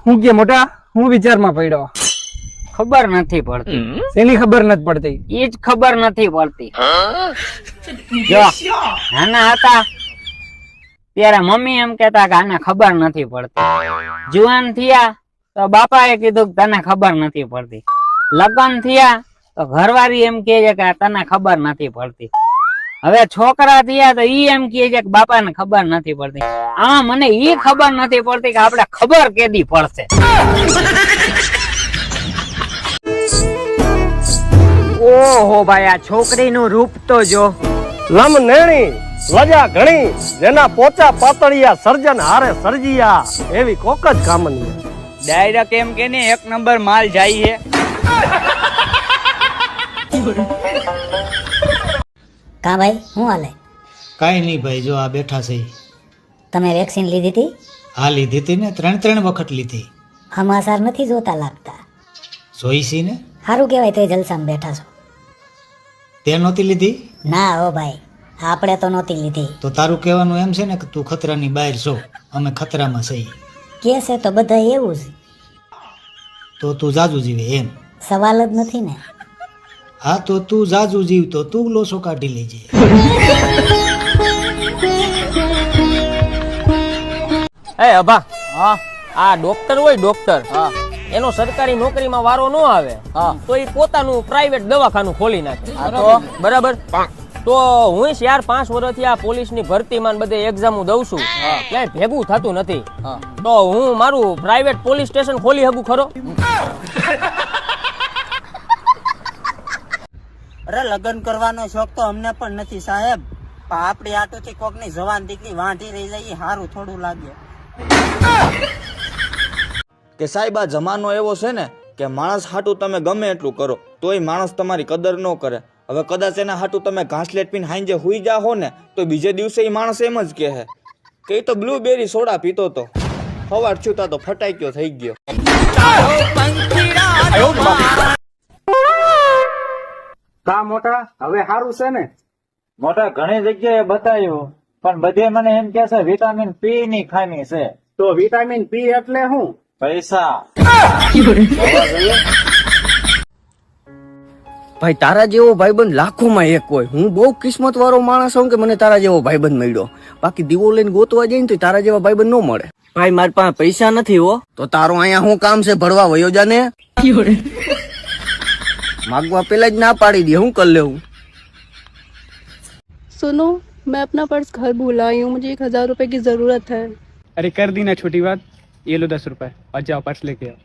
હું કે મોટા હું વિચારમાં પડ્યો. ખબર નથી પડતી. એની ખબર નથી પડતી. એ જ ખબર નથી પડતી. જો નાના હતા ત્યારે મમ્મી એમ કેતા કે આને ખબર નથી પડતી. જુવાન થયા તો બાપાએ કીધું કે તને ખબર નથી પડતી. લગ્ન થયા તો ઘરવાળી એમ કહે છે કે તને ખબર નથી પડતી. હવે છોકરા થયા તો ઈ એમ કહે છે કે બાપાને ખબર નથી પડતી. આમાં મને ઈ ખબર નથી પડતી કે આપણે ખબર કેદી પડશે. ઓહો ભાઈ, આ છોકરીનું રૂપ તો જો. લમ નેણી લજા ઘણી, જેના પોચા પાતળિયા સર્જન હારે સર્જિયા, એવી કોક જ કામની. ડાયરેક્ટ એમ કે ને એક નંબર માલ જાય છે. કા ભાઈ શું હાલે? કાંઈ નહીં ભાઈ, જો આ બેઠા છે. તમે વેક્સિન લીધી હતી? હા લીધી હતી ને, 3 વખત લીધી. હમાસાર નથી જોતા લાગતા. જોઈ છી ને. સારું કહેવાય તો જલસામાં બેઠા છો. તે નહોતી લીધી? ના હો ભાઈ, આપણે તો નહોતી લીધી. તો તારું કહેવાનું એમ છે ને કે તું ખતરાની બહાર છો, અમે ખતરામાં છીએ. કે છે તો બધા એવું જ. તો તું જાજુ જીવે એમ? સવાલ જ નથી ને. હા તો તું જાજુ જીવ તો તું લોસો કાઢી લેજે. એ અભા, આ ડોક્ટર હોય ડોક્ટર, એનો સરકારી નોકરીમાં વારો ન આવે તો એ પોતાનું પ્રાઇવેટ દવાખાનું ખોલી નાખે. તો બરાબર, તો હું યાર 5 વર્ષથી આ પોલીસની ભરતીમાં બધે એક્ઝામો દઉં છું, ક્યાંય ભેગું થતું નથી. તો હું મારું પ્રાઇવેટ પોલીસ સ્ટેશન ખોલી શકું ખરો? અરે લગ્ન કરવાનો શોખ તો અમને પણ નથી સાહેબ, પણ આપણી આટોથી કોકની જવાન દીકરી વાંઢી રહી જાય એ સારું થોડું લાગે. કે સાહેબ, આ જમાનો એવો છે ને કે માણસ હાટું તમે ગમે એટલું કરો તોય માણસ તમારી કદર ન કરે. હવે કદાચ એના હાટું તમે ઘાસલેટ પીને હાંજે હુઈ જાઓ ને તો બીજે દિવસે એ માણસ એમ જ કહે કે એ તો બ્લુબેરી સોડા પીતો તો, સવાર છૂટા તો ફટાક્યો થઈ ગયો. કા મોટા હવે સારું છે ને? મોટા ઘણી જગ્યાએ બતાવ્યું પણ બધે મને એમ કે છે વિટામિન પી ની ખામી છે. તો વિટામિન પી એટલે શું? પૈસા. ભાઈ તારા જેવો ભાઈબંધ લાખોમાં એક હોય. હું બહુ કિસ્મત વાળો માણસ છું કે મને તારા જેવો ભાઈબંધ મળ્યો. બાકી દીવો લઈને ગોતવા જાય ને તો તારા જેવા ભાઈબંધ ન મળે. ભાઈ મારી પાસે પૈસા નથી હો. તો તારો અહીંયા શું કામ છે? ભરવા વયો જાને. मांगवा पहले ना पाड़ी दी, हूँ कर ले हूँ। सुनो, मैं अपना पर्स घर भूल आई हूँ, मुझे 1000 रुपए की जरूरत है। अरे कर दी ना छोटी बात, ये लो 10 रुपए और जाओ पर्स लेके आओ।